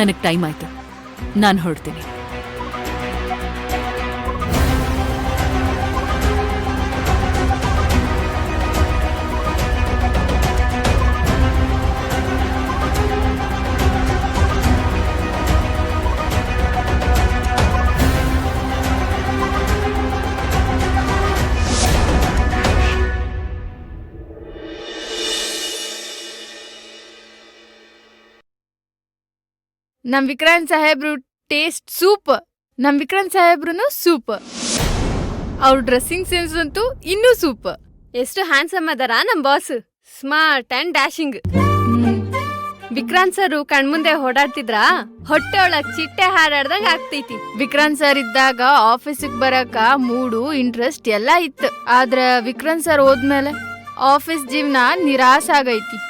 ನನಗ್ ಟೈಮ್ ಆಯ್ತು, ನಾನು ಹೊರಡ್ತೀನಿ. ನಮ್ ವಿಕ್ರಾಂತ್ ಸಾಹೇಬ್ರು ಟೇಸ್ಟ್ ಸೂಪರ್. ನಮ್ ವಿಕ್ರಾಂತ್ ಸಾಹೇಬ್ರು ಸೂಪರ್. ಅವ್ರ ಡ್ರೆಸ್ಸಿಂಗ್ ಸೆನ್ಸ್ ಅಂತೂ ಇನ್ನೂ ಸೂಪರ್. ಎಷ್ಟು ಹ್ಯಾಂಡ್ಸಮ್ ಅದಾರ ನಮ್ boss, smart and dashing. Vikrant sir ಕಣ್ಮುಂದೆ ಓಡಾಡ್ತಿದ್ರ ಹೊಟ್ಟೆ ಒಳಗ್ ಚಿಟ್ಟೆ ಹಾರಾಡ್ದಂಗ ಆಗ್ತೈತಿ. ವಿಕ್ರಾಂತ್ ಸರ್ ಇದ್ದಾಗ ಆಫೀಸಿಗೆ ಬರಕ ಮೂಡು ಇಂಟ್ರೆಸ್ಟ್ ಎಲ್ಲ ಇತ್ತು. ಆದ್ರ ವಿಕ್ರಾಂತ್ ಸರ್ ಹೋದ್ಮೇಲೆ ಆಫೀಸ್ ಜೀವನ ನಿರಾಸ ಆಗೈತಿ.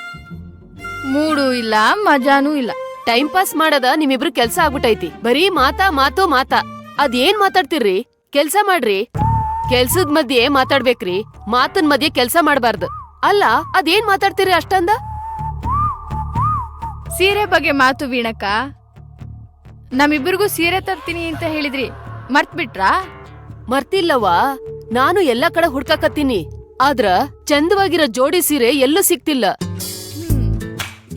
ಮೂಡು ಇಲ್ಲ, ಮಜಾನೂ ಇಲ್ಲ. ಟೈಮ್ ಪಾಸ್ ಮಾಡದ ನಿಮ್ಮಿಬ್ರು ಕೆಲ್ಸ ಆಗ್ಬಿಟ್ಟೈತಿ. ಬರೀ ಮಾತಾ ಅದೇನ್ ಮಾತಾಡ್ತಿರ್ರಿ? ಕೆಲ್ಸ ಮಾಡ್ರಿ. ಕೆಲ್ಸದ್ ಮಧ್ಯೆ ಮಾತಾಡ್ಬೇಕ್ರಿ, ಮಾತನ್ ಮಧ್ಯೆ ಕೆಲ್ಸ ಮಾಡ್ಬಾರ್ದು. ಅಲ್ಲ, ಅದೇನ್ ಮಾತಾಡ್ತಿರಿ ಅಷ್ಟಂದ? ಸೀರೆ ಬಗ್ಗೆ ಮಾತು ವೀಣಕ್ಕ. ನಮ್ಮಿಬ್ಬರಿಗೂ ಸೀರೆ ತರ್ತೀನಿ ಅಂತ ಹೇಳಿದ್ರಿ, ಮರ್ತ್ ಬಿಟ್ರಾ? ಮರ್ತಿಲ್ಲವಾ? ನಾನು ಎಲ್ಲಾ ಕಡೆ ಹುಡ್ಕಾಕತ್ತೀನಿ, ಆದ್ರ ಚಂದವಾಗಿರೋ ಜೋಡಿ ಸೀರೆ ಎಲ್ಲೂ ಸಿಕ್ತಿಲ್ಲ.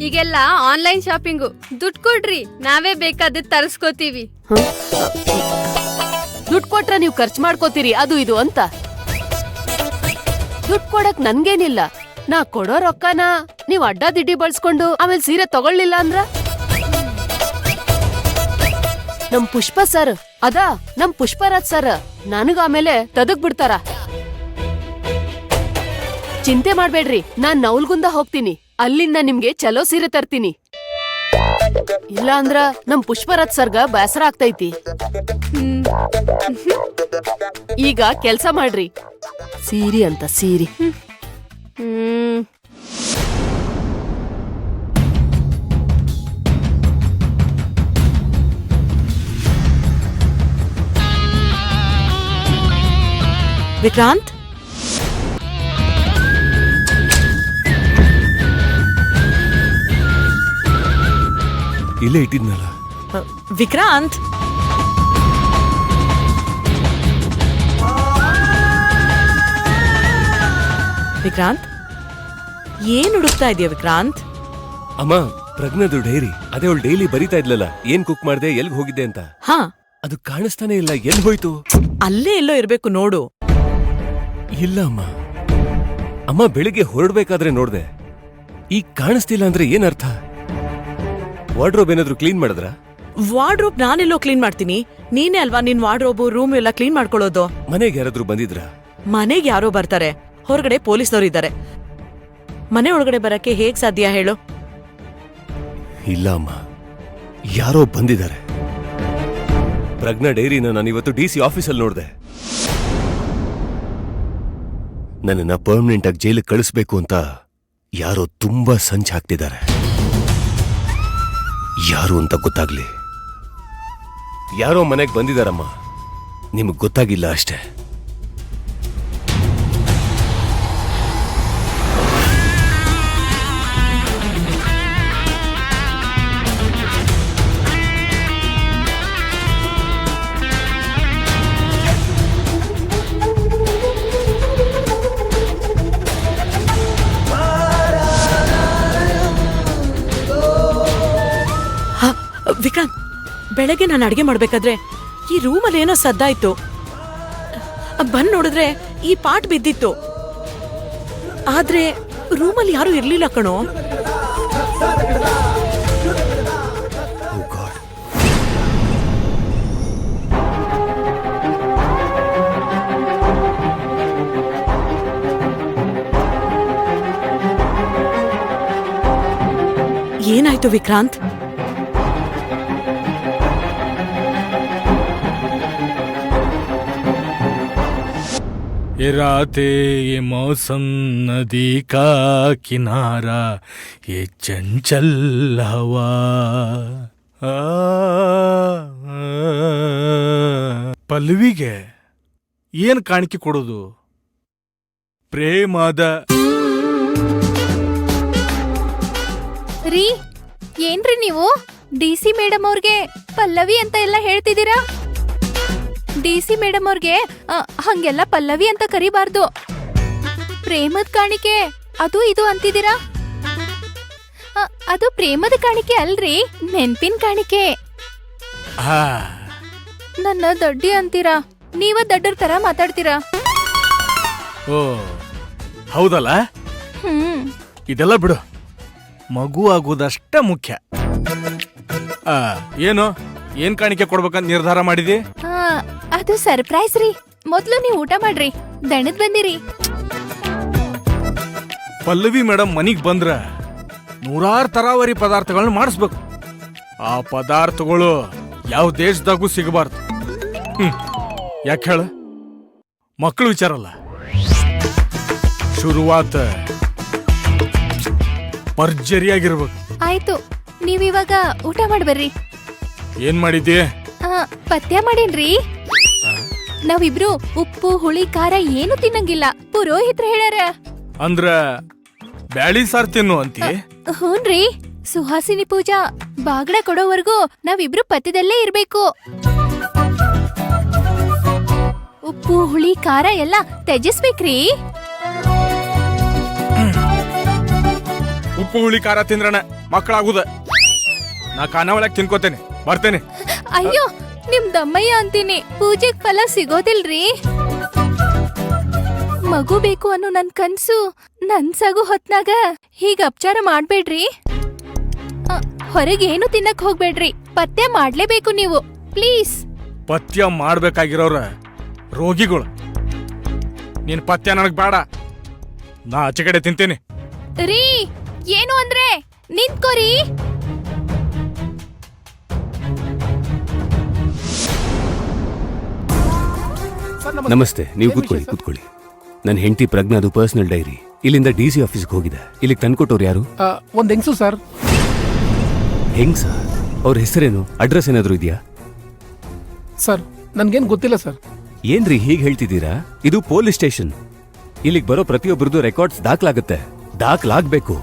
ಈಗೆಲ್ಲ ಆನ್ಲೈನ್ ಶಾಪಿಂಗು. ದುಡ್ಡು ಕೊಡ್ರಿ, ನಾವೇ ಬೇಕಾದ ತರಿಸ್ಕೋತೀವಿ. ದುಡ್ಡು ಕೊಟ್ರ ನೀವ್ ಖರ್ಚು ಮಾಡ್ಕೋತೀರಿ ಅದು ಇದು ಅಂತ. ದುಡ್ಡು ಕೊಡಕ್ ನನ್ಗೇನಿಲ್ಲ. ನಾ ಕೊಡೋ ರೊಕ್ಕನ ನೀವ್ ಅಡ್ಡ ದಿಡ್ಡಿ ಬಳಸ್ಕೊಂಡು ಆಮೇಲೆ ಸೀರೆ ತಗೊಳ್ಳಿಲ್ಲ ಅಂದ್ರ? ನಮ್ ಪುಷ್ಪ ಸರ್ ನಮ್ ಪುಷ್ಪರಾಜ್ ಸರ್ ನನಗ ಆಮೇಲೆ ತದಕ್ ಬಿಡ್ತಾರ. ಚಿಂತೆ ಮಾಡ್ಬೇಡ್ರಿ, ನಾನ್ ನೌಲ್ಗುಂದ ಹೋಗ್ತೀನಿ. ಅಲ್ಲಿಂದ ನಿಮ್ಗೆ ಚಲೋ ಸೀರೆ ತರ್ತೀನಿ. ಇಲ್ಲ ಅಂದ್ರ ನಮ್ ಪುಷ್ಪರಾಜ್ ಸರ್ಗ ಬೇಸರ ಆಗ್ತೈತಿ. ಈಗ ಕೆಲ್ಸ ಮಾಡ್ರಿ. ಸೀರಿ ಅಂತ ಸೀರಿ. ವಿಕ್ರಾಂತ್, ಇಲ್ಲೇ ಇಟ್ಟಿದ್ನಲ್ಲ. ವಿಕ್ರಾಂತ್, ವಿಕ್ರಾಂತ್, ಏನ್ ಹುಡುಕ್ತಾ ಇದೆಯಾ ವಿಕ್ರಾಂತ್? ಅಮ್ಮ, ಪ್ರಜ್ಞದು ಡೈರಿ. ಅದೇ ಅವಳು ಡೈಲಿ ಬರೀತಾ ಇದ್ಲಲ್ಲ, ಏನ್ ಕುಕ್ ಮಾಡ್ದೆ, ಎಲ್ಗ್ ಹೋಗಿದ್ದೆ ಅಂತ. ಹಾ, ಅದು ಕಾಣಿಸ್ತಾನೆ ಇಲ್ಲ. ಎಲ್ ಹೋಯ್ತು? ಅಲ್ಲೇ ಎಲ್ಲೋ ಇರ್ಬೇಕು ನೋಡು. ಇಲ್ಲ ಅಮ್ಮ. ಅಮ್ಮ, ಬೆಳಿಗ್ಗೆ ಹೊರಡ್ಬೇಕಾದ್ರೆ ನೋಡ್ದೆ. ಈಗ ಕಾಣಿಸ್ತಿಲ್ಲ ಅಂದ್ರೆ ಏನರ್ಥ? ವಾರ್ಡ್ರೋಬ್ ಏನಾದ್ರು ಕ್ಲೀನ್ ಮಾಡಿದ್ರ? ವಾರ್ಡ್ರೋಬ್ ನಾನೆಲ್ಲೋ ಕ್ಲೀನ್ ಮಾಡ್ತೀನಿ. ನೀನೇ ಅಲ್ವಾ ನಿನ್ ವಾರ್ಡ್ರೋಬ್ ರೂಮ್ ಎಲ್ಲ ಕ್ಲೀನ್ ಮಾಡ್ಕೊಳ್ಳೋದು. ಮನೆಗೆ ಯಾರಾದ್ರೂ ಬಂದಿದ್ರ? ಮನೆಗೆ ಯಾರೋ ಬರ್ತಾರೆ, ಹೊರಗಡೆ ಪೊಲೀಸ್ನವ್ರು ಇದ್ದಾರೆ. ಮನೆ ಒಳಗಡೆ ಬರಕ್ಕೆ ಹೇಗ್ ಸಾಧ್ಯ ಹೇಳು? ಇಲ್ಲ ಅಮ್ಮ, ಯಾರೋ ಬಂದಿದ್ದಾರೆ. ಪ್ರಜ್ಞಾ ಡೈರಿನ ನಾನಿವತ್ತು ಡಿಸಿ ಆಫೀಸಲ್ಲಿ ನೋಡ್ದೆ. ನನ್ನನ್ನ ಪರ್ಮನೆಂಟ್ ಆಗಿ ಜೈಲಿಗೆ ಕಳಿಸ್ಬೇಕು ಅಂತ ಯಾರೋ ತುಂಬಾ ಸಂಚು ಹಾಕ್ತಿದ್ದಾರೆ. ಯಾರು ಅಂತ ಗೊತ್ತಾಗ್ಲಿ. ಯಾರೋ ಮನೆಗೆ ಬಂದಿದಾರಮ್ಮ, ನಿಮಗ್ ಗೊತ್ತಾಗಿಲ್ಲ ಅಷ್ಟೇ. ವಿಕ್ರಾಂತ್, ಬೆಳಗ್ಗೆ ನಾನು ಅಡ್ಗೆ ಮಾಡ್ಬೇಕಾದ್ರೆ ಈ ರೂಮಲ್ಲಿ ಏನೋ ಸದ್ದಾಯ್ತು. ಬಂದ್ ನೋಡಿದ್ರೆ ಈ ಪಾಟ್ ಬಿದ್ದಿತ್ತು. ಆದ್ರೆ ರೂಮಲ್ಲಿ ಯಾರು ಇರ್ಲಿಲ್ಲ ಕಣೋ. ಏನಾಯ್ತು ವಿಕ್ರಾಂತ್? ये रातें ये मौसम नदी का किनारा ये चंचल हवा ಪಲ್ವಿಗೆ ಏನ್ ಕಾಣಿಕೆ ಕೊಡೋದು? ಪ್ರೇಮದ ರೀ, ಏನ್ರಿ ನೀವು? DC ಮೇಡಮ್ ಅವ್ರಿಗೆ ಪಲ್ಲವಿ ಅಂತ ಎಲ್ಲ ಹೇಳ್ತಿದ್ದೀರಾ? DC ಮೇಡಮ್ ಅವ್ರಿಗೆ ಹಂಗೆಲ್ಲ ಪಲ್ಲವಿ ಅಂತ ಕರಿಬಾರ್ದು. ಪ್ರೇಮದ ಕಾಣಿಕೆ ಅದು ಇದು ಅಂತಿದ್ದೀರಾ? ಅದು ಪ್ರೇಮದ ಕಾಣಿಕೆ ಅಲ್ರಿ, ನೆನ್ಪಿನ ಕಾಣಿಕೆ. ಹಾ ನನ್ನ ದಡ್ಡಿ ಅಂತೀರಾ, ನೀವ ದಡ್ಡರ ತರ ಮಾತಾಡ್ತೀರಾ. ಓ ಹೌದಲ್ಲ, ಹ್ಮ್ ಇದೆಲ್ಲ ಬಿಡು, ಮಗು ಆಗೋದಷ್ಟೇ ಮುಖ್ಯ. ಏನು ಏನ್ ಕಾಣಿಕೆ ಕೊಡ್ಬೇಕಂತ ನಿರ್ಧಾರ ಮಾಡಿದಿ? ಅದು ಸರ್ಪ್ರೈಸ್ ರೀ. ಮೊದ್ಲು ನೀವು ಊಟ ಮಾಡ್ರಿ, ದಣದ್ ಬಂದಿರಿ. ಪಲ್ಲವಿ ಮೇಡಮ್ ಮನಿಗ್ ಬಂದ್ರ ನೂರಾರು ತರಾವರಿ ಪದಾರ್ಥಗಳನ್ನ ಮಾಡಿಸ್ಬೇಕು. ಆ ಪದಾರ್ಥಗಳು ಯಾವ ದೇಶದಾಗೂ ಸಿಗಬಾರ್ದು. ಯಾಕೆ ಹೇಳ? ಮಕ್ಕಳು ವಿಚಾರಲ್ಲ. ಶುರುವಾತ ಭರ್ಜರಿಯಾಗಿರ್ಬೇಕು. ಆಯ್ತು, ನೀವಿವಾಗ ಊಟ ಮಾಡ್ಬರ್ರಿ. ಏನ್ ಮಾಡಿದ್ದಿ? ಪಥ್ಯ ಮಾಡೇನ್ರಿ. ನಾವಿಬ್ರು ಉಪ್ಪು ಹುಳಿ ಖಾರ ಏನು ತಿನ್ನಂಗಿಲ್ಲ, ಪುರೋಹಿತ್ರ ಹೇಳ್ಯಾರ. ಅಂದ್ರ ಬ್ಯಾಳಿ ಸಾರ್ ತಿನ್ನು ಅಂತಿ? ಹೂನ್ರಿ, ಸುಹಾಸಿನಿ ಪೂಜಾ ಬಾಗ್ಡ ಕೊಡೋವರೆಗೂ ನಾವಿಬ್ರು ಪಥ್ಯದಲ್ಲೇ ಇರ್ಬೇಕು. ಉಪ್ಪು ಹುಳಿ ಖಾರ ಎಲ್ಲ ತ್ಯಜಿಸ್ಬೇಕ್ರಿ. ಉಪ್ಪು ಹುಳಿ ಖಾರ ತಿಂದ್ರಣ ಮಕ್ಕಳಾಗುದ. ನಾ ಖಾನಾವಳಿಯಾಗ ತಿನ್ಕೋತೇನೆ, ಬರ್ತೇನೆ. ಅಯ್ಯೋ, ನಿಮ್ ದಮ್ಮಯ್ಯ ಅಂತೀನಿ, ಪೂಜೆಗ್ ಫಲ ಸಿಗೋದಿಲ್ರಿ. ಮಗು ಬೇಕು ಅನ್ನೋ ನನ್ ಕನ್ಸು ನನ್ಸಾಗು ಹೊತ್ನಾಗ ಹೀಗ ಅಪಚಾರ ಮಾಡ್ಬೇಡ್ರಿ. ಹೊರಗೇನು ತಿನ್ನಕ್ ಹೋಗ್ಬೇಡ್ರಿ, ಪಥ್ಯ ಮಾಡ್ಲೇಬೇಕು ನೀವು, ಪ್ಲೀಸ್. ಪಥ್ಯ ಮಾಡ್ಬೇಕಾಗಿರೋರ ರೋಗಿಗಳು. ನೀನ್ ಪಥ್ಯ ನನಗ್ ಬೇಡ, ನಾ ಆಚೆ ಕಡೆ ತಿಂತೇನೆ. ರೀ, ಏನು ಅಂದ್ರೆ ನಿಂತ್ಕೋರಿ. ನಮಸ್ತೆ, ನೀವು ಕೂತ್ಕೊಳ್ಳಿ. ನನ್ನ ಹೆಂಡತಿ ಪ್ರಜ್ಞಾದು ಪರ್ಸನಲ್ ಡೈರಿ ಇಲ್ಲಿಂದ DC ಆಫೀಸ್ಗೆ ಹೋಗಿದೆ. ಇಲ್ಲಿಗೆ ತಂದ್ಕೊಟ್ಟವ್ರು ಯಾರು? ಒಂದ್ ಹೆಂಗ್ಸು ಸರ್. ಹೆಂಗ್ ಸರ್? ಅವ್ರ ಹೆಸರೇನು, ಅಡ್ರೆಸ್ ಏನಾದ್ರು ಇದೆಯಾ? ಸರ್ ನನ್ಗೇನ್ ಗೊತ್ತಿಲ್ಲ ಸರ್. ಏನ್ರಿ ಹೀಗ್ ಹೇಳ್ತಿದ್ದೀರಾ? ಇದು ಪೊಲೀಸ್ ಸ್ಟೇಷನ್. ಇಲ್ಲಿಗೆ ಬರೋ ಪ್ರತಿಯೊಬ್ಬರದು ರೆಕಾರ್ಡ್ಸ್ ದಾಖಲಾಗತ್ತೆ, ದಾಖಲಾಗ್ಬೇಕು.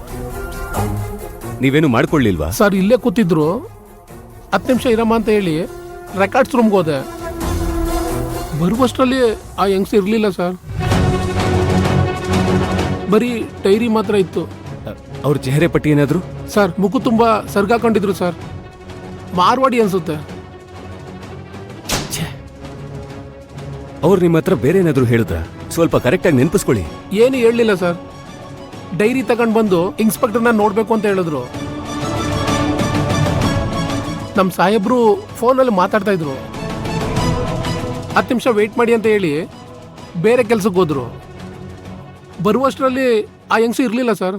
ನೀವೇನು ಮಾಡ್ಕೊಳ್ಳಿಲ್ವಾ? ಸರ್ ಇಲ್ಲೇ ಕೂತಿದ್ರು, 10 ನಿಮಿಷ ಇರಮ್ಮ ಅಂತ ಹೇಳಿ ರೆಕಾರ್ಡ್ಸ್ ರೂಮ್ಗೆ ಹೋದೆ. ಬರುವಷ್ಟರಲ್ಲಿ ಆ ಹೆಂಗ್ಸ್ ಇರ್ಲಿಲ್ಲ ಸರ್, ಬರೀ ಡೈರಿ ಮಾತ್ರ ಇತ್ತು. ಅವ್ರ ಚೆಹರೆ ಪಟ್ಟಿ ಏನಾದ್ರು? ಸರ್ ಮುಖ ತುಂಬಾ ಸರ್ಗಾಕೊಂಡಿದ್ರು ಸರ್, ಮಾರ್ವಾಡಿ ಅನ್ಸುತ್ತೆ. ಅವ್ರು ನಿಮ್ಮ ಹತ್ರ ಬೇರೆ ಏನಾದ್ರು ಹೇಳಿದ್ರ? ಸ್ವಲ್ಪ ಕರೆಕ್ಟಾಗಿ ನೆನಪಿಸ್ಕೊಳ್ಳಿ. ಏನು ಹೇಳಲಿಲ್ಲ ಸರ್. ಡೈರಿ ತಗೊಂಡ್ ಬಂದು ಇನ್ಸ್ಪೆಕ್ಟರ್ನ ನೋಡ್ಬೇಕು ಅಂತ ಹೇಳಿದ್ರು. ನಮ್ ಸಾಹೇಬ್ರು ಫೋನಲ್ಲಿ ಮಾತಾಡ್ತಾ ಇದ್ರು. 10 ನಿಮಿಷ ವೇಟ್ ಮಾಡಿ ಅಂತ ಹೇಳಿ ಬೇರೆ ಕೆಲ್ಸಕ್ಕೆ ಹೋದ್ರು. ಬರುವಷ್ಟರಲ್ಲಿ ಆ ಹೆಂಗ್ಸು ಇರ್ಲಿಲ್ಲ ಸರ್,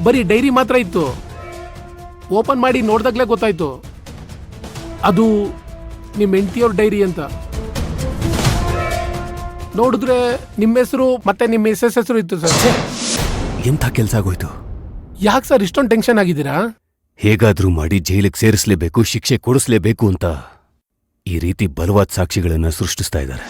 ಬರೀ ಡೈರಿ ಮಾತ್ರ ಇತ್ತು. ಓಪನ್ ಮಾಡಿ ನೋಡ್ದಾಗ್ಲೇ ಗೊತ್ತಾಯ್ತು ಅದು ನಿಮ್ಮ ಹೆಂಡತಿಯವ್ರ ಡೈರಿ ಅಂತ. ನೋಡಿದ್ರೆ ನಿಮ್ಮ ಹೆಸರು ಮತ್ತೆ ನಿಮ್ಮ ಮಿಸ್ಸೆಸ್ ಹೆಸರು ಇತ್ತು ಸರ್. ಎಂಥ ಕೆಲ್ಸ ಆಗೋಯ್ತು? ಯಾಕೆ ಸರ್ ಇಷ್ಟೊಂದು ಟೆನ್ಷನ್ ಆಗಿದ್ದೀರಾ? ಹೇಗಾದ್ರೂ ಮಾಡಿ ಜೈಲಿಗೆ ಸೇರಿಸಲೇಬೇಕು, ಶಿಕ್ಷೆ ಕೊಡಿಸ್ಲೇಬೇಕು ಅಂತ ಈ ರೀತಿ ಬಲವಾದ ಸಾಕ್ಷಿಗಳನ್ನ ಸೃಷ್ಟಿಸ್ತಾ ಇದ್ದಾರೆ.